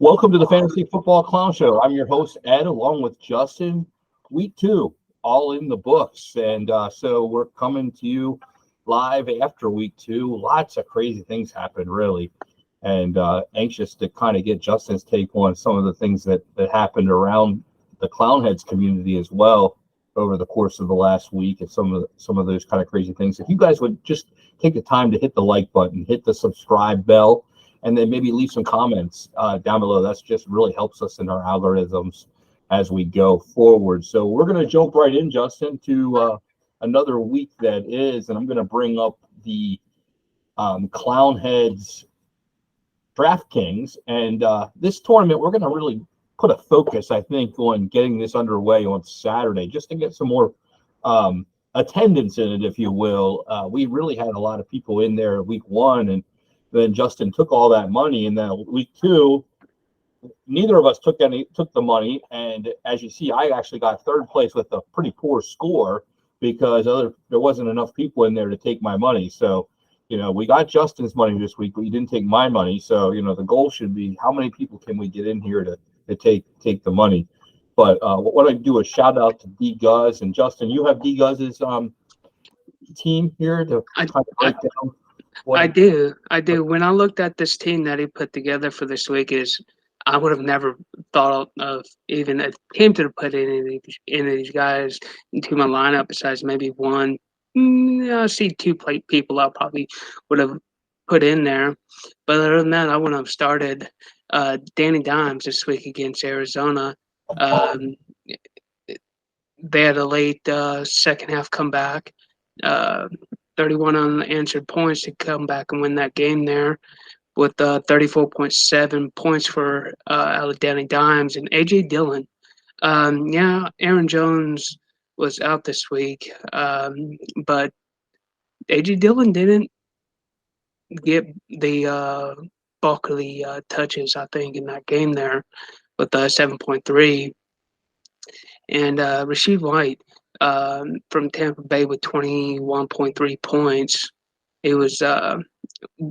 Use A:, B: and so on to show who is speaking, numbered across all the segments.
A: Welcome to the Fantasy Football Clown Show. I'm your host, Ed, along with Justin. Week 2, all in the books. And so we're coming to you live after week 2. Lots of crazy things happened, really. And anxious to kind of get Justin's take on some of the things that happened around the Clownheads community as well over the course of the last week, and some of those kind of crazy things. If you guys would just take the time to hit the like button, hit the subscribe bell, and then maybe leave some comments down below. That's just really helps us in our algorithms as we go forward. So we're going to jump right in, Justin, to another week that is, and I'm going to bring up the Clownheads DraftKings. And this tournament, we're going to really put a focus, I think, on getting this underway on Saturday, just to get some more attendance in it, if you will. We really had a lot of people in there week 1, and then Justin took all that money, and then week 2, neither of us took the money. And as you see, I actually got third place with a pretty poor score because there wasn't enough people in there to take my money. So, we got Justin's money this week, but you didn't take my money. So, the goal should be how many people can we get in here to take the money. But what I do is shout out to D Guz, and Justin, you have D Guz's team here to kind of break down.
B: I do. When I looked at this team that he put together for this week, I would have never thought of even attempted to put any of these guys into my lineup besides maybe one. I see two people I probably would have put in there. But other than that, I wouldn't have started Danny Dimes this week against Arizona. They had a late second half comeback. 31 unanswered points to come back and win that game there with 34.7 points for out of Danny Dimes and A.J. Dillon. Aaron Jones was out this week, but A.J. Dillon didn't get the bulk of the touches, I think, in that game there with 7.3. And Rasheed White from Tampa Bay with 21.3 points. He was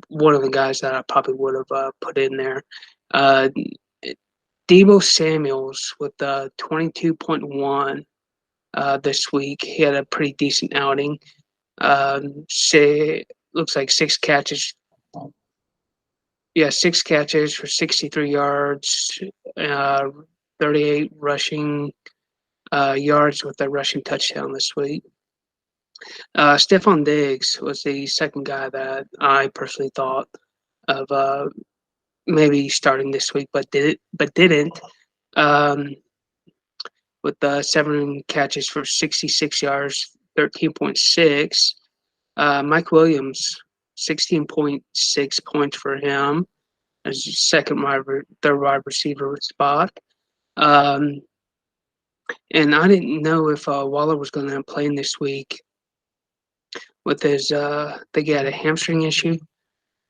B: one of the guys that I probably would have put in there. Deebo Samuels with 22.1 this week. He had a pretty decent outing. Looks like 6 catches. Yeah, 6 catches for 63 yards, 38 rushing yards with a rushing touchdown this week. Stephon Diggs was the second guy that I personally thought of maybe starting this week, but didn't. With 7 catches for 66 yards, 13.6. Mike Williams, 16.6 points for him as third wide receiver spot. And I didn't know if Waller was going to end up playing this week with his, I think he had a hamstring issue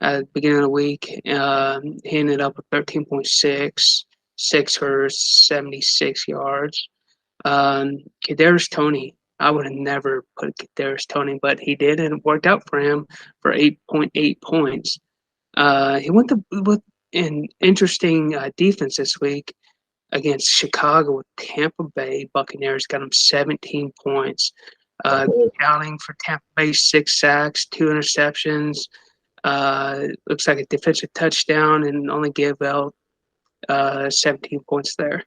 B: at the beginning of the week. He ended up with 13.6, 6 for 76 yards. Kadarius Toney, I would have never put Kadarius Toney, but he did, and it worked out for him for 8.8 points. He went with an interesting defense this week against Chicago with Tampa Bay Buccaneers, got him 17 points. Counting for Tampa Bay, 6 sacks, 2 interceptions. Looks like a defensive touchdown, and only gave out 17 points there.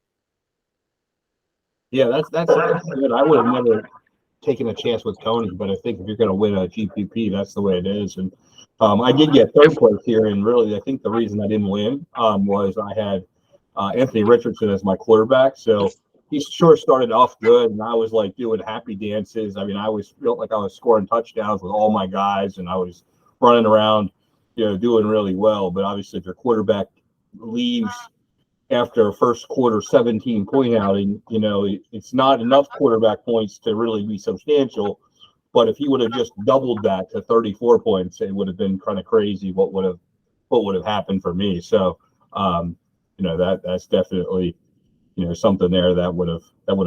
A: Yeah, that's good. I would have never taken a chance with Tony, but I think if you're going to win a GPP, that's the way it is. And I did get third place here, and really, I think the reason I didn't win was I had Anthony Richardson as my quarterback. So he sure started off good, and I was like doing happy dances. I mean, I felt like I was scoring touchdowns with all my guys, and I was running around, doing really well. But obviously, if your quarterback leaves after a first quarter 17-point outing, it's not enough quarterback points to really be substantial. But if he would have just doubled that to 34 points, it would have been kind of crazy what would have happened for me. So, that's definitely, something there that would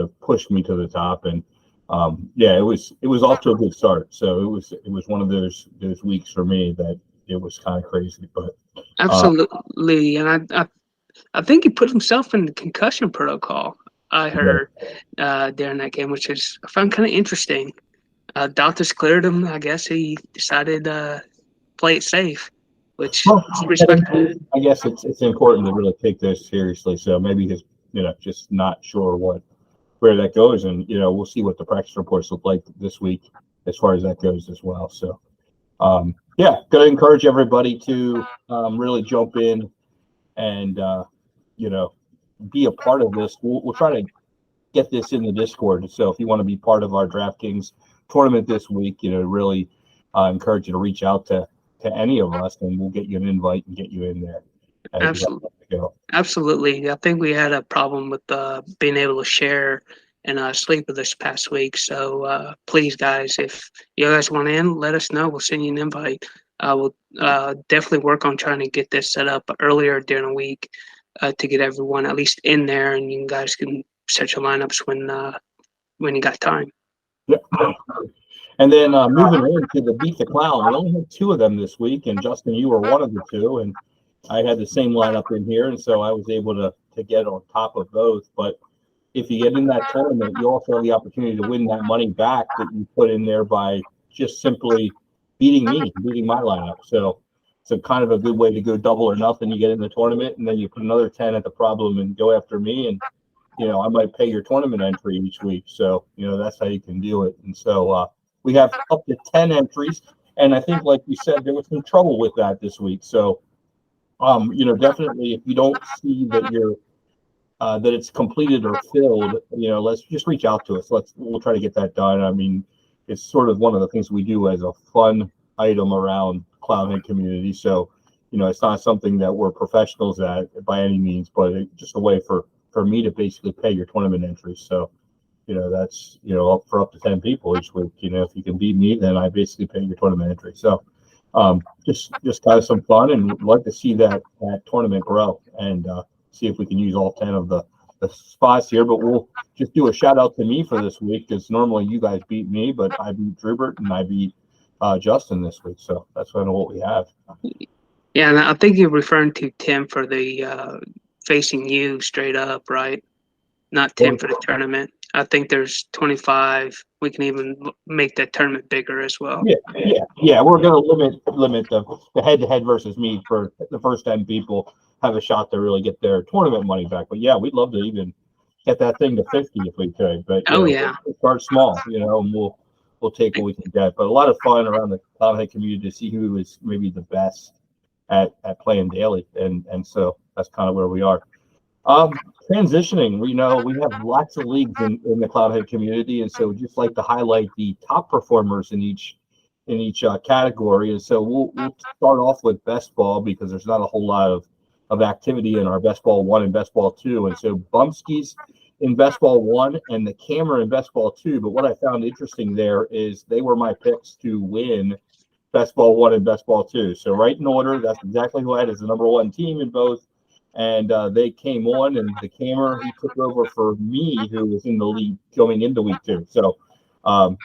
A: have pushed me to the top. And it was off to a good start. So it was one of those weeks for me that it was kind of crazy. But
B: absolutely, and I think he put himself in the concussion protocol. I heard during that game, which is I found kind of interesting. Doctors cleared him. I guess he decided play it safe, which
A: Well,
B: is respectable.
A: I guess it's important to really take this seriously. So maybe he's just not sure where that goes, and we'll see what the practice reports look like this week as far as that goes as well. So yeah, gonna encourage everybody to really jump in and be a part of this. We'll try to get this in the Discord. So if you want to be part of our DraftKings tournament this week, really encourage you to reach out to any of us, and we'll get you an invite and get you in there.
B: Absolutely. I think we had a problem with being able to share and sleep with this past week. So please, guys, if you guys want in, let us know. We'll send you an invite. We'll definitely work on trying to get this set up earlier during the week to get everyone at least in there, and you guys can set your lineups when you got time.
A: Yep. And then moving on to the Beat the Clown, we only had 2 of them this week, and Justin, you were one of the 2, and I had the same lineup in here, and so I was able to get on top of both. But if you get in that tournament, you also have the opportunity to win that money back that you put in there by just simply beating my lineup. So it's a kind of a good way to go double or nothing. You get in the tournament, and then you put another 10 at the problem and go after me, and I might pay your tournament entry each week. So that's how you can do it. And so we have up to 10 entries, and I think, like you said, there was some trouble with that this week. So definitely, if you don't see that you're that it's completed or filled, let's just reach out to us. We'll try to get that done. I mean, it's sort of one of the things we do as a fun item around Clownhead community. So, it's not something that we're professionals at by any means, but it's just a way for me to basically pay your tournament entries. So, that's for up to 10 people each week. If you can beat me, then I basically pay your tournament entry. So, just kind of some fun, and we'd like to see that tournament grow and see if we can use all 10 of the spots here. But we'll just do a shout out to me for this week, because normally you guys beat me, but I beat Drubert and I beat Justin this week. So that's kind of what we have.
B: Yeah, and I think you're referring to Tim for the facing you straight up, right? Not Tim for the tournament. I think there's 25. We can even make that tournament bigger as well.
A: Yeah. We're going to limit the head-to-head versus me for the first 10 people have a shot to really get their tournament money back. But yeah, we'd love to even get that thing to 50 if we could. But
B: yeah,
A: we'll start small, and we'll take what we can get. But a lot of fun around the Clownhead community to see who is maybe the best at playing daily, and so that's kind of where we are. Transitioning, we have lots of leagues in the Clownhead community, and so just like to highlight the top performers in each category. And so we'll start off with best ball, because there's not a whole lot of activity in our best ball 1 and best ball 2. And so Bumski's in best ball 1 and the Camera in best ball 2. But what I found interesting there is they were my picks to win best ball 1 and best ball 2. So right in order, that's exactly who I had as the number 1 team in both. And they came on, and the Camera, he took over for me, who was in the lead going into week 2. So, I'm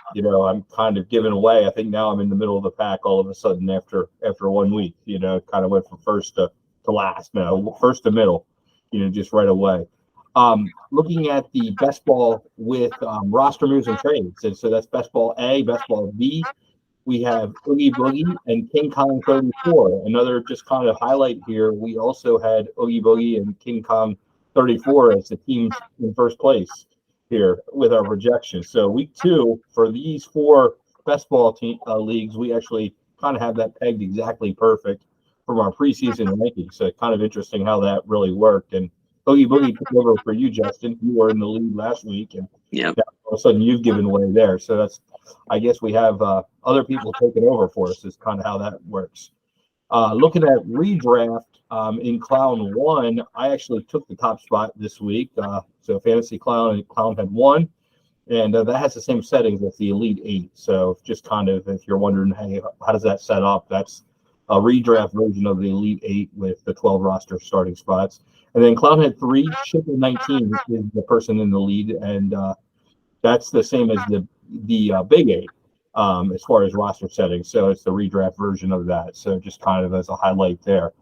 A: kind of giving away. I think now I'm in the middle of the pack all of a sudden after 1 week. Kind of went from first to last. No, first to middle. Just right away. Looking at the best ball with roster moves and trades, and so that's best ball A, best ball B. We have Oogie Boogie and King Kong 34. Another just kind of highlight here, we also had Oogie Boogie and King Kong 34 as the teams in first place here with our projections. So week 2 for these 4 best ball leagues, we actually kind of have that pegged exactly perfect from our preseason rankings. So kind of interesting how that really worked. And Oogie Boogie took over for you, Justin. You were in the lead last week, and
B: yeah,
A: all of a sudden you've given away there. So that's, I guess we have other people taking over for us is kind of how that works. Looking at redraft in Clown 1, I actually took the top spot this week. So Fantasy Clown and Clown had 1, and that has the same settings as the Elite 8. So just kind of, if you're wondering, hey, how does that set up? That's a redraft version of the Elite 8 with the 12 roster starting spots. And then Clown had 3, Chipper 19 is the person in the lead, and that's the same as the Big 8 as far as roster settings. So it's the redraft version of that. So just kind of as a highlight there.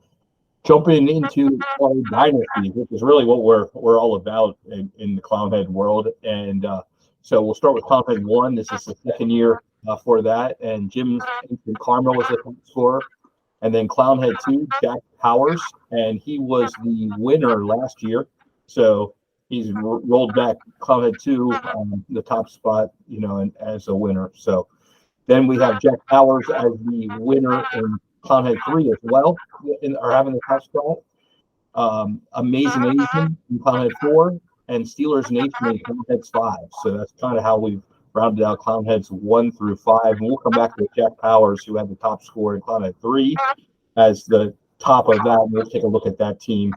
A: Jumping into our dynasty, which is really what we're all about in the Clownhead world. And so we'll start with Clownhead 1. This is the second year for that. And Jim Carmel was the top scorer. And then Clownhead 2, Jack Powers. And he was the winner last year. So he's rolled back Clownhead 2, the top spot, and as a winner. So then we have Jack Powers as the winner in Clownhead 3 as well, are having the top spot. Amazing Asian in Clownhead 4, and Steelers Nation in Clownheads 5. So that's kind of how we've rounded out Clownheads 1 through 5. And we'll come back to Jack Powers, who had the top score in Clownhead 3, as the top of that. And we'll take a look at that team,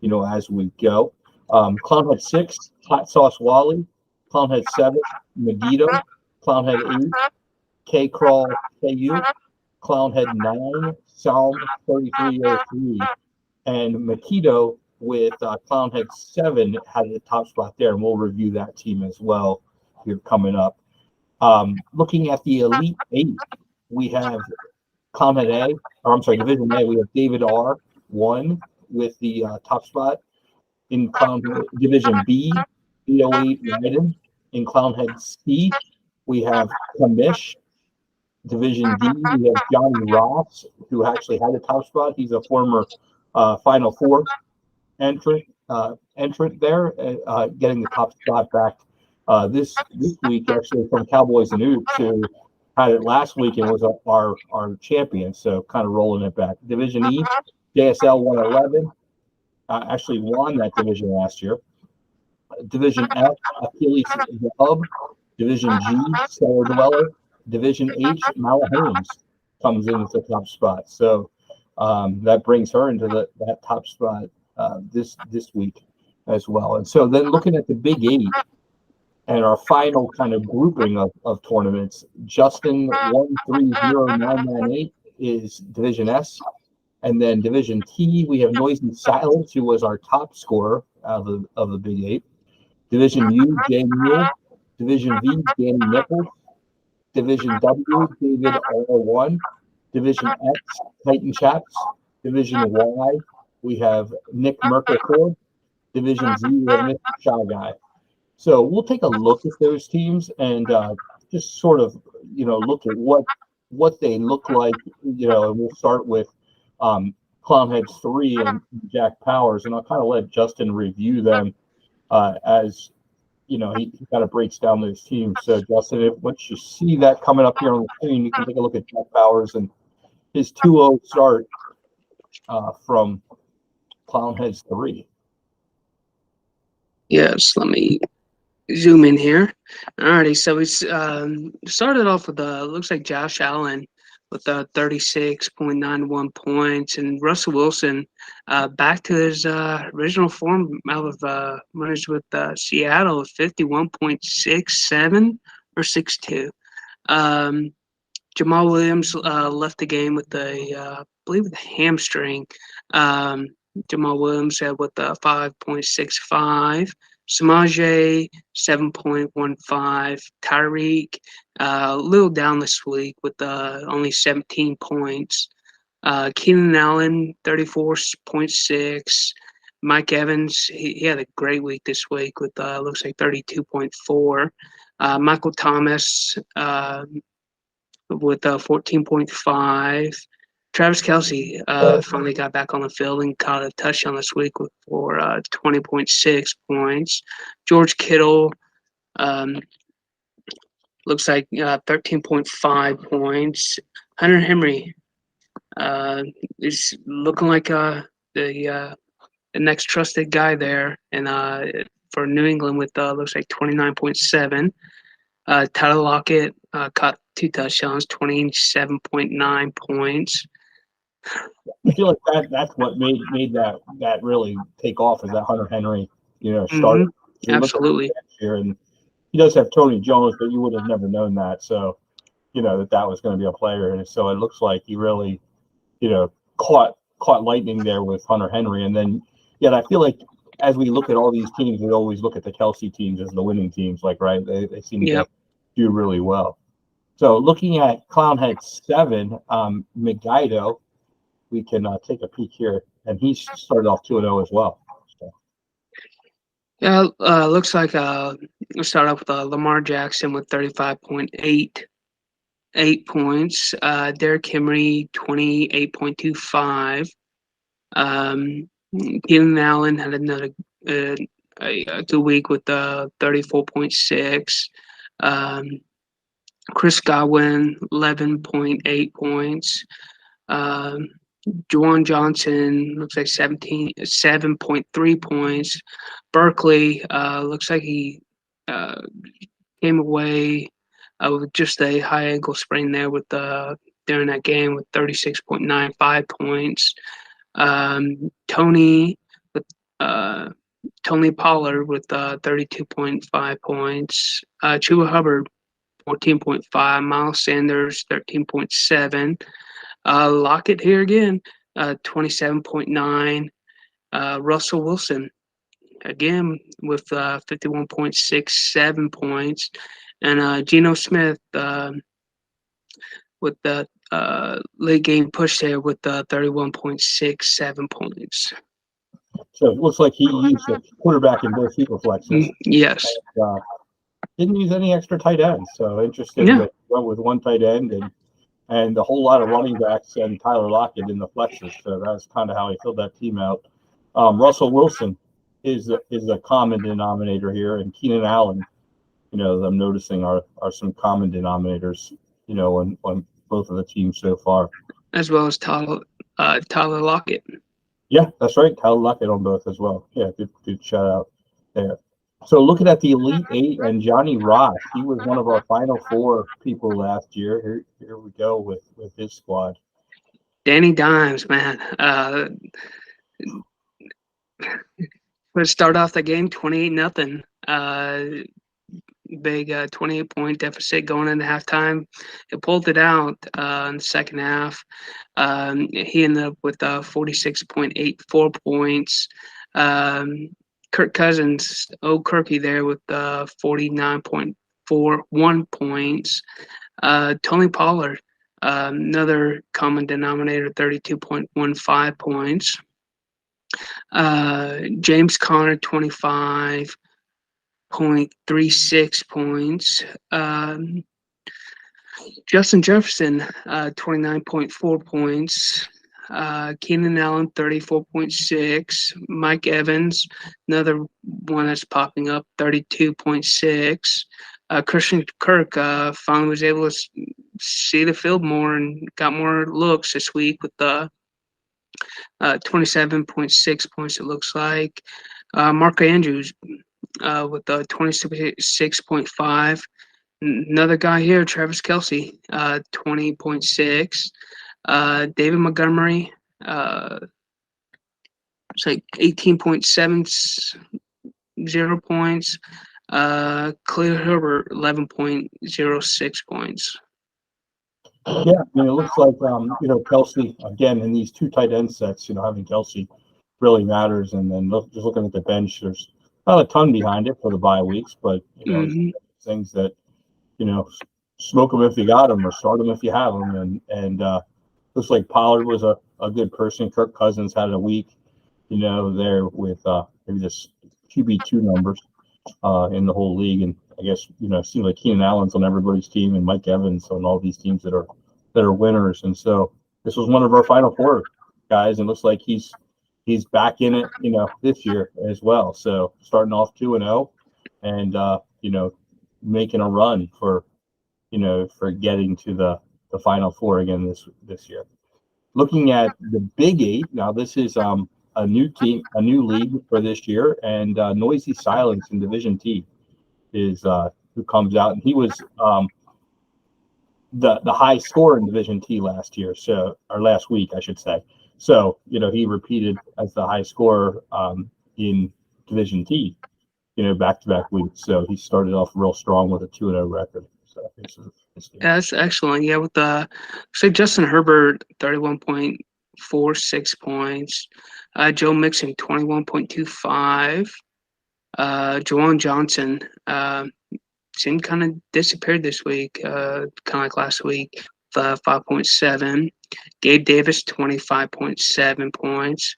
A: as we go. Clownhead 6, Hot Sauce Wally. Clownhead 7, Megiddo. Clownhead 8, K-Crawl KU. Clownhead 9, Psalm 3303, and Makito with Clownhead 7 had the top spot there, and we'll review that team as well here coming up. Looking at the Elite 8, we have Division A, we have David R. 1 with the top spot. In Clownhead Division B, BO8 Raiden. In Clownhead C, we have Kamish. Division D, we have Johnny Ross, who actually had a top spot. He's a former Final Four entrant there, getting the top spot back this week, actually, from Cowboys and Oops, who had it last week and was our champion, so kind of rolling it back. Division E, JSL 111, actually won that division last year. Division F, Achilles the Hub. Division G, Stellar Dweller. Division H, Mala Haynes comes in with the top spot. So that brings her into that top spot this week as well. And so then looking at the Big 8 and our final kind of grouping of tournaments, Justin 130998 is Division S. And then Division T, we have Noisy Silence, who was our top scorer of the Big 8. Division U, Jay Mule. Division V, Danny Nichols. Division W, David R1. Division X, Titan Chaps. Division Y, we have Nick Merkel. Division Z, we have Mr. Shy Guy. So we'll take a look at those teams and just sort of, look at what they look like, and we'll start with Clownheads 3 and Jack Powers, and I'll kind of let Justin review them as he kind of breaks down those teams. So, Justin, once you see that coming up here on the screen, you can take a look at Jack Powers and his 2-0 start from Clownheads 3.
B: Yes, let me zoom in here. Alrighty, so we started off with looks like Josh Allen with 36.91 points, and Russell Wilson back to his original form out of with Seattle of 51.67 or 62. Jamal Williams left the game with I believe the hamstring. Jamal Williams had with 5.65. Samaje 7.15. Tyreek a little down this week with only 17 points. Keenan Allen 34.6. Mike Evans he had a great week this week with looks like 32.4. Michael Thomas with 14.5. Travis Kelce finally got back on the field and caught a touchdown this week for 20.6 points. George Kittle looks like 13.5 points. Hunter Henry is looking like the next trusted guy there, and for New England with looks like 29.7. Tyler Lockett caught 2 touchdowns, 27.9 points.
A: I feel like that's what made that really take off, is that Hunter Henry, started.
B: Absolutely.
A: Year, and he does have Tony Jones, but you would have never known that. So, that was going to be a player, and so it looks like he really, caught lightning there with Hunter Henry, and then I feel like as we look at all these teams, we always look at the Kelce teams as the winning teams, right? They seem to do really well. So looking at Clownhead 7, Megiddo, we can take a peek here and he started off 2-0 as well. So.
B: Yeah, looks like we'll start off with Lamar Jackson with 35.88 points. Derrick Henry 28.25. Keenan Allen had another a good week with 34.6. Chris Godwin 11.8 points. Juwan Johnson looks like 7.3 points. Berkeley looks like he came away with just a high ankle sprain there with during that game with 36.95 points. Tony Pollard with 32.5 points. Chuba Hubbard 14.5. Miles Sanders 13.7. Lockett here again, 27.9. Russell Wilson again with 51.67 points, and Geno Smith with the late game push there with 31.67 points.
A: So it looks like he used the quarterback in both superflexes.
B: Yes.
A: And, didn't use any extra tight ends. So interesting that he went with one tight end and a whole lot of running backs and Tyler Lockett in the flexes. So that's kind of how he filled that team out. Russell Wilson is a common denominator here, and Keenan Allen, I'm noticing are some common denominators, on both of the teams so far.
B: As well as Tyler Lockett.
A: Yeah, that's right. Tyler Lockett on both as well. Yeah, good shout out there. So looking at the Elite Eight and Johnny Ross, he was one of our Final Four people last year. Here we go with his squad.
B: Danny Dimes, man. Let's start off the game 28-0. Big 28-point deficit going into halftime. He pulled it out in the second half. He ended up with 46.84 points. Kirk Cousins, old Kirky there with 49.41 points. Tony Pollard, another common denominator, 32.15 points. James Conner, 25.36 points. Justin Jefferson, 29.4 points. Keenan Allen, 34.6. Mike Evans, another one that's popping up, 32.6. Christian Kirk finally was able to see the field more and got more looks this week with 27.6 points, it looks like. Mark Andrews with 26.5. Another guy here, Travis Kelce, 20.6. David Montgomery, it's like 18.70 points. Khalil Herbert, 11.06 points.
A: Yeah, it looks like Kelce again in these two tight end sets. Having Kelce really matters, and then just looking at the bench, there's not a ton behind it for the bye weeks, but things that smoke them if you got them or start them if you have them, and looks like Pollard was a good person. Kirk Cousins had a week, there with maybe this QB2 numbers in the whole league, and I guess it seems like Keenan Allen's on everybody's team and Mike Evans on all these teams that are winners, and so this was one of our Final Four guys, and looks like he's back in it, this year as well. So starting off 2-0, and making a run for getting to the Final Four again this year. Looking at the Big Eight, now this is a new team, a new league for this year, and Noisy Silence in Division T is who comes out, and he was the high scorer in Division T last week, I should say. So he repeated as the high scorer in Division T, back-to-back weeks. So he started off real strong with a 2-0 record. So
B: yeah, that's excellent. Yeah, with Justin Herbert, 31.46 points. Joe Mixon, 21.25. Juwan Johnson seemed kind of disappeared this week, kind of like last week, 5.7. Gabe Davis, 25.7 points.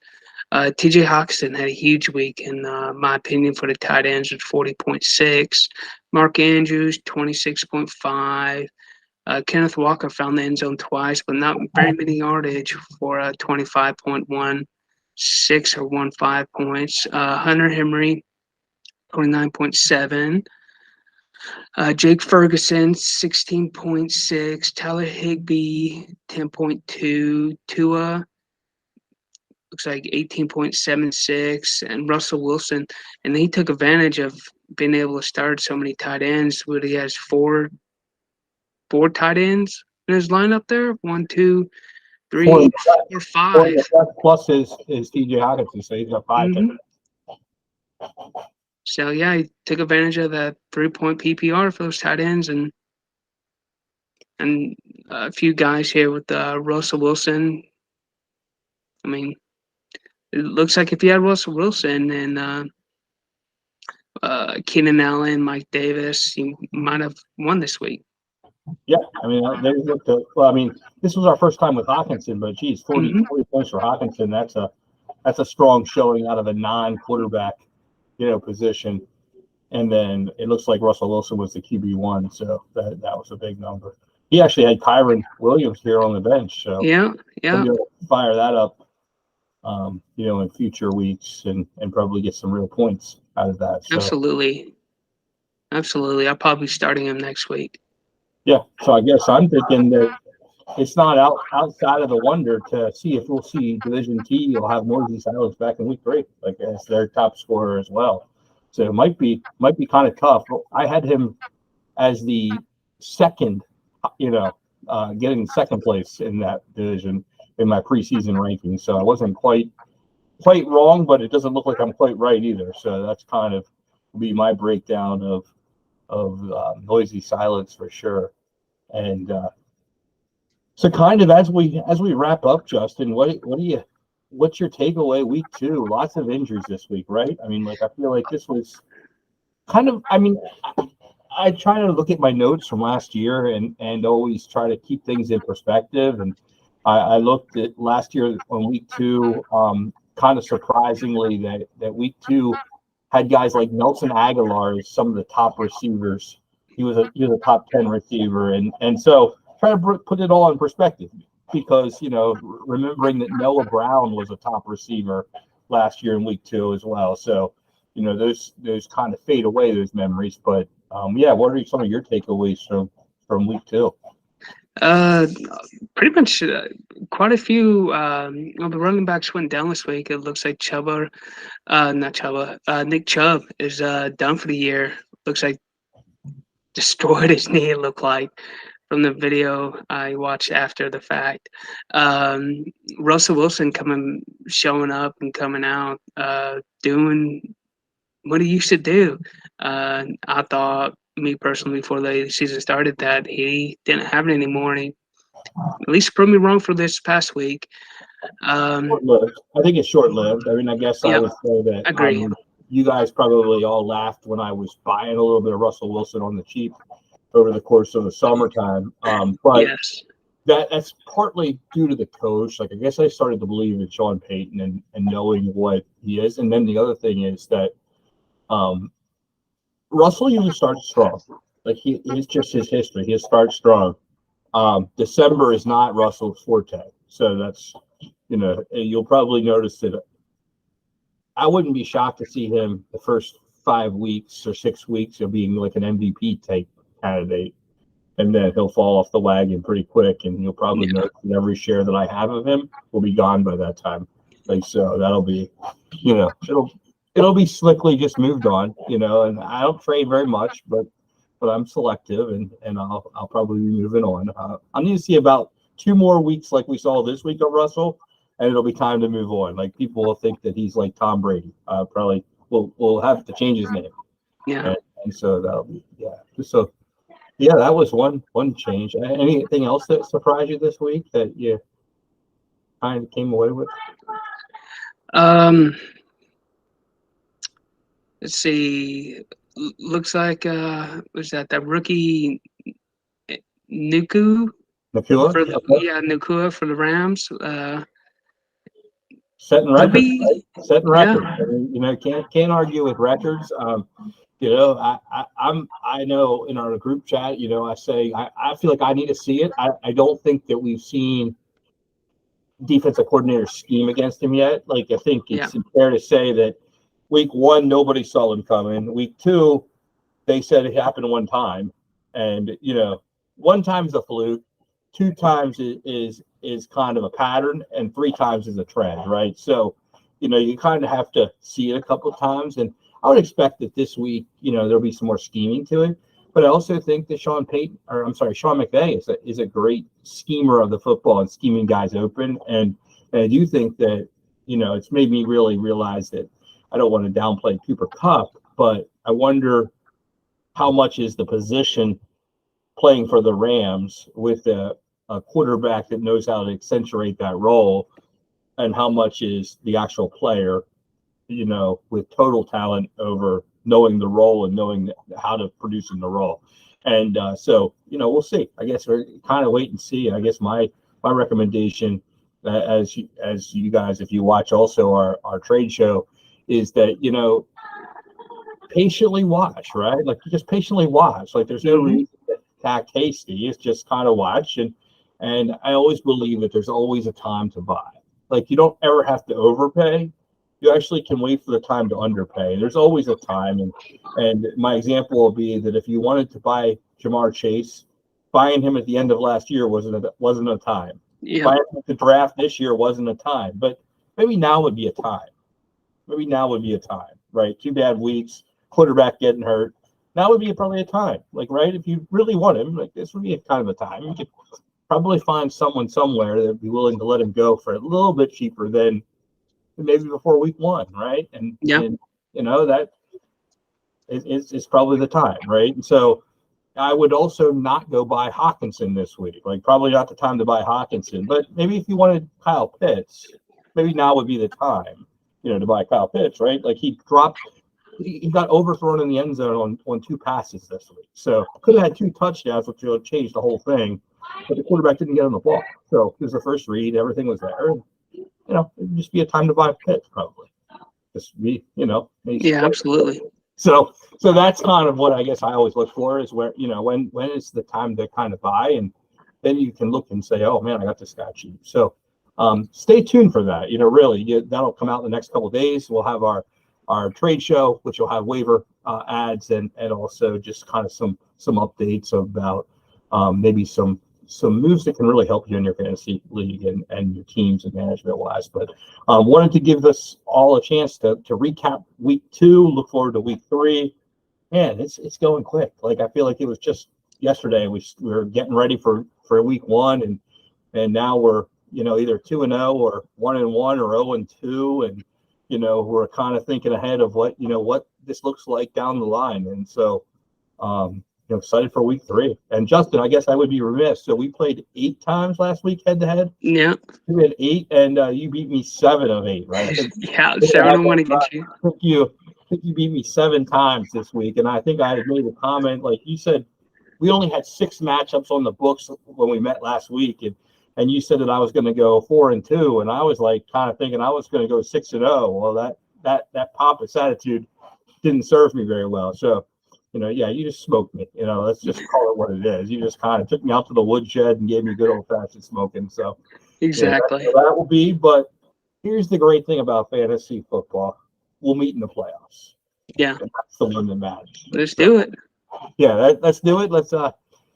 B: TJ Hawkinson had a huge week, in my opinion, for the tight ends with 40.6. Mark Andrews, 26.5. Kenneth Walker found the end zone twice, but not very many yardage for 25.16 or 15 points. Hunter Henry, 29.7. Jake Ferguson, 16.6. Tyler Higbee, 10.2. Tua, looks like 18.76. And Russell Wilson. And he took advantage of being able to start so many tight ends, but he has four tight ends in his lineup there. 1, 2, 3, 4, 5.
A: Plus is TJ Hawkinson, so he's got 5.
B: Mhm. So yeah, he took advantage of that 3-point PPR for those tight ends, and a few guys here with Russell Wilson. I mean, it looks like if you had Russell Wilson and Keenan Allen, Mike Davis, you might have won this week.
A: Yeah, I mean, well, I mean, this was our first time with Hawkinson, but geez, 40 points for Hawkinson. That's a strong showing out of a non-quarterback, position. And then it looks like Russell Wilson was the QB1, so that was a big number. He actually had Kyron Williams here on the bench, so
B: yeah,
A: we'll fire that up, in future weeks and probably get some real points out of that. So.
B: Absolutely. I'll probably be starting him next week.
A: Yeah, so I guess I'm thinking that it's not outside of the wonder to see if we'll see Division T. You'll have Mosey Silence back in week 3, like as their top scorer as well. So it might be kind of tough. I had him as the second, getting second place in that division in my preseason ranking. So I wasn't quite wrong, but it doesn't look like I'm quite right either. So that's kind of be my breakdown of Noisy Silence for sure. And so kind of as we wrap up, Justin, what's your takeaway week 2? Lots of injuries this week, right? I mean, like, I feel like this was kind of, I mean, I try to look at my notes from last year and always try to keep things in perspective. And I looked at last year on week 2, kind of surprisingly that week 2 had guys like Nelson Aguilar as some of the top receivers. He was a top 10 receiver. And so try to put it all in perspective because, remembering that Noah Brown was a top receiver last year in week 2 as well. So, those kind of fade away, those memories. But, what are some of your takeaways from week 2?
B: Pretty much quite a few the running backs went down this week. It looks like Nick Chubb is done for the year. Looks like destroyed his knee, it looked like, from the video I watched after the fact. Russell Wilson showing up and coming out, doing what he used to do. I thought, me personally, before the season started, that he didn't have it anymore, and he at least proved me wrong for this past week.
A: Short-lived. I think it's short-lived. I mean, I guess I would say that
B: agree.
A: You guys probably all laughed when I was buying a little bit of Russell Wilson on the cheap over the course of the summertime. But
B: yes.
A: That's partly due to the coach. Like, I guess I started to believe in Sean Payton and knowing what he is. And then the other thing is that Russell usually starts strong. Like, it's just his history. He starts strong. December is not Russell's forte. So that's, you'll probably notice that I wouldn't be shocked to see him the first 5 weeks or 6 weeks of being like an MVP type candidate. And then he'll fall off the wagon pretty quick, and you'll probably notice that every share that I have of him will be gone by that time. Like, so that'll be, it'll be slickly just moved on, and I don't trade very much, but I'm selective and I'll probably be moving on. I need to see about 2 more weeks like we saw this week of Russell, and it'll be time to move on. Like, people will think that he's like Tom Brady. Probably we'll have to change his name.
B: Yeah.
A: And so that'll be, so. Yeah, that was one change. Anything else that surprised you this week that you kind of came away with?
B: Let's see. Looks like was that rookie Nacua?
A: Nacua?
B: Nacua for the Rams.
A: setting
B: Could
A: records,
B: be,
A: right? Setting
B: yeah.
A: records. I mean, can't argue with records. I know in our group chat, I say I feel like I need to see it. I don't think that we've seen defensive coordinator scheme against him yet. Like, I think it's fair to say that week 1 nobody saw him coming. Week 2, they said it happened one time, and one time's a fluke, 2 times is kind of a pattern, and 3 times is a trend, right? So, you kind of have to see it a couple of times, and I would expect that this week, there'll be some more scheming to it. But I also think that Sean McVay is a great schemer of the football and scheming guys open. And I do think that, it's made me really realize that I don't want to downplay Cooper Kupp, but I wonder how much is the position playing for the Rams with a quarterback that knows how to accentuate that role, and how much is the actual player, with total talent over knowing the role and knowing how to produce in the role. And so, we'll see. I guess we're kind of wait and see. I guess my recommendation, as you guys, if you watch also our trade show, is that, patiently watch, right? Like, you just patiently watch. Like, there's no reason to act hasty. It's just kind of watch. And I always believe that there's always a time to buy. Like, you don't ever have to overpay. You actually can wait for the time to underpay. There's always a time. And my example will be that if you wanted to buy Jamar Chase, buying him at the end of last year wasn't a time.
B: Yeah.
A: Buying him at the draft this year wasn't a time. But maybe now would be a time. Right? 2 bad weeks, quarterback getting hurt. Now would be probably a time. Like, right? If you really want him, like, this would be a kind of a time. You could probably find someone somewhere that would be willing to let him go for a little bit cheaper than maybe before week 1, right? And that it's probably the time, right? And so I would also not go buy Hawkinson this week. Like, probably not the time to buy Hawkinson. But maybe if you wanted Kyle Pitts, maybe now would be the time, to buy Kyle Pitts, right? Like, he got overthrown in the end zone on 2 passes this week. So could have had 2 touchdowns, which would have changed the whole thing. But the quarterback didn't get on the ball. So it was the first read. Everything was there. It'd just be a time to buy Pitts, probably. Just be,
B: Yeah, absolutely.
A: So that's kind of what I guess I always look for, is where, when is the time to kind of buy, and then you can look and say, oh man, I got this guy cheap. So stay tuned for that. Really, that'll come out in the next couple of days. We'll have our trade show, which will have waiver ads and also just kind of some updates about maybe some moves that can really help you in your fantasy league and your teams and management wise. But wanted to give us all a chance to recap week 2, look forward to week 3. Man, it's going quick. Like, I feel like it was just yesterday. We were getting ready for week 1, and now we're, either 2-0 or 1-1 or 0-2. And, we're kind of thinking ahead of what this looks like down the line. And so, excited for week 3. And Justin, I guess I would be remiss. So we played 8 times last week head to head.
B: Yeah.
A: We had 8, and you beat me 7 of 8, right?
B: Yeah, 7-1 against you.
A: I think you beat me 7 times this week, and I think I had made a comment, like you said, we only had 6 matchups on the books when we met last week, and you said that I was going to go 4-2, and I was like kind of thinking I was going to go 6-0. Well, that pompous attitude didn't serve me very well. So, you just smoked me. Let's just call it what it is. You just kind of took me out to the woodshed and gave me good old-fashioned smoking. So
B: exactly,
A: that will be. But here's the great thing about fantasy football: we'll meet in the playoffs.
B: Yeah,
A: and that's the one that matters.
B: Let's do it.
A: Yeah, let's do it. Let's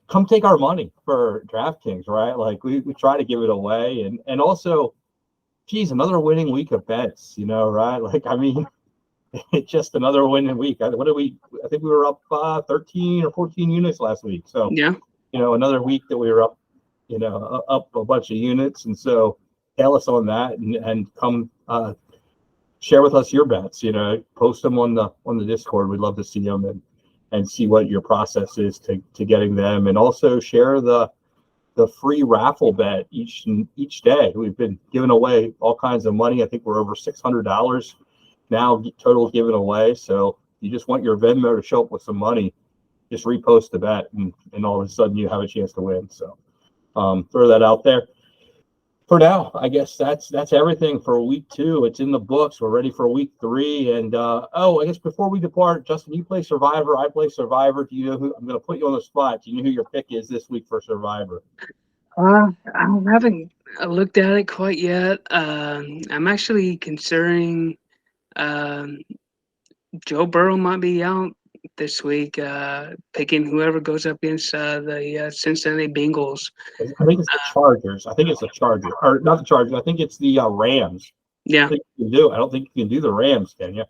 A: come take our money for DraftKings, right? Like, we try to give it away, and also, geez, another winning week of bets. Right? Like, I mean. It's just another winning week. I think we were up 13 or 14 units last week. So,
B: yeah,
A: another week that we were up, up a bunch of units. And so hail us on that and come share with us your bets, post them on the Discord. We'd love to see them and see what your process is to getting them. And also share the free raffle bet each day. We've been giving away all kinds of money. I think we're over $600 now total given away. So you just want your Venmo to show up with some money, just repost the bet, and all of a sudden you have a chance to win. So throw that out there. for now, I guess that's everything for week 2. It's in the books. We're ready for week 3. And I guess before we depart, Justin, you play Survivor. I play Survivor. Do you know who? I'm going to put you on the spot. Do you know who your pick is this week for Survivor?
B: I haven't looked at it quite yet. I'm actually considering Joe Burrow might be out this week, picking whoever goes up against the Cincinnati Bengals.
A: I think it's the Chargers. I think it's the Chargers, or not the Chargers. I think it's the Rams.
B: Yeah.
A: I don't think you can do the Rams, can you?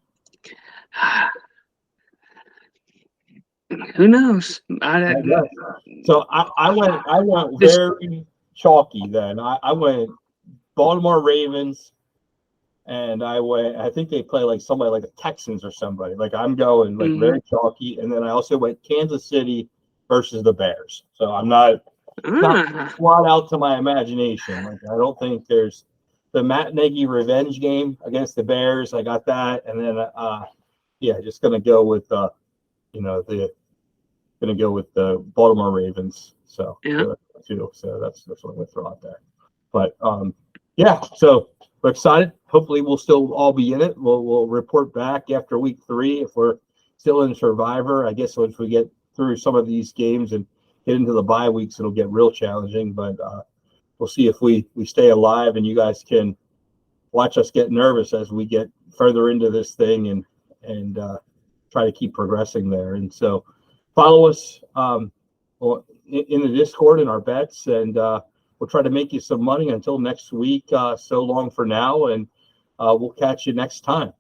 B: Who knows?
A: So I went very chalky then. I went Baltimore Ravens, and I think they play like somebody like the Texans or somebody. Like I'm going like very chalky, and then I also went Kansas City versus the Bears. So I'm not flat out to my imagination. Like I don't think there's the Matt Nagy revenge game against the Bears. I got that, and then just gonna go with the Baltimore Ravens. So so that's what I'm gonna throw out there. But so we're excited. Hopefully we'll still all be in it. We'll report back after week 3 if we're still in Survivor. I guess once we get through some of these games and get into the bye weeks, it'll get real challenging. But we'll see if we stay alive, and you guys can watch us get nervous as we get further into this thing and try to keep progressing there. And so follow us in the Discord and our bets, and we'll try to make you some money until next week. So long for now, and we'll catch you next time.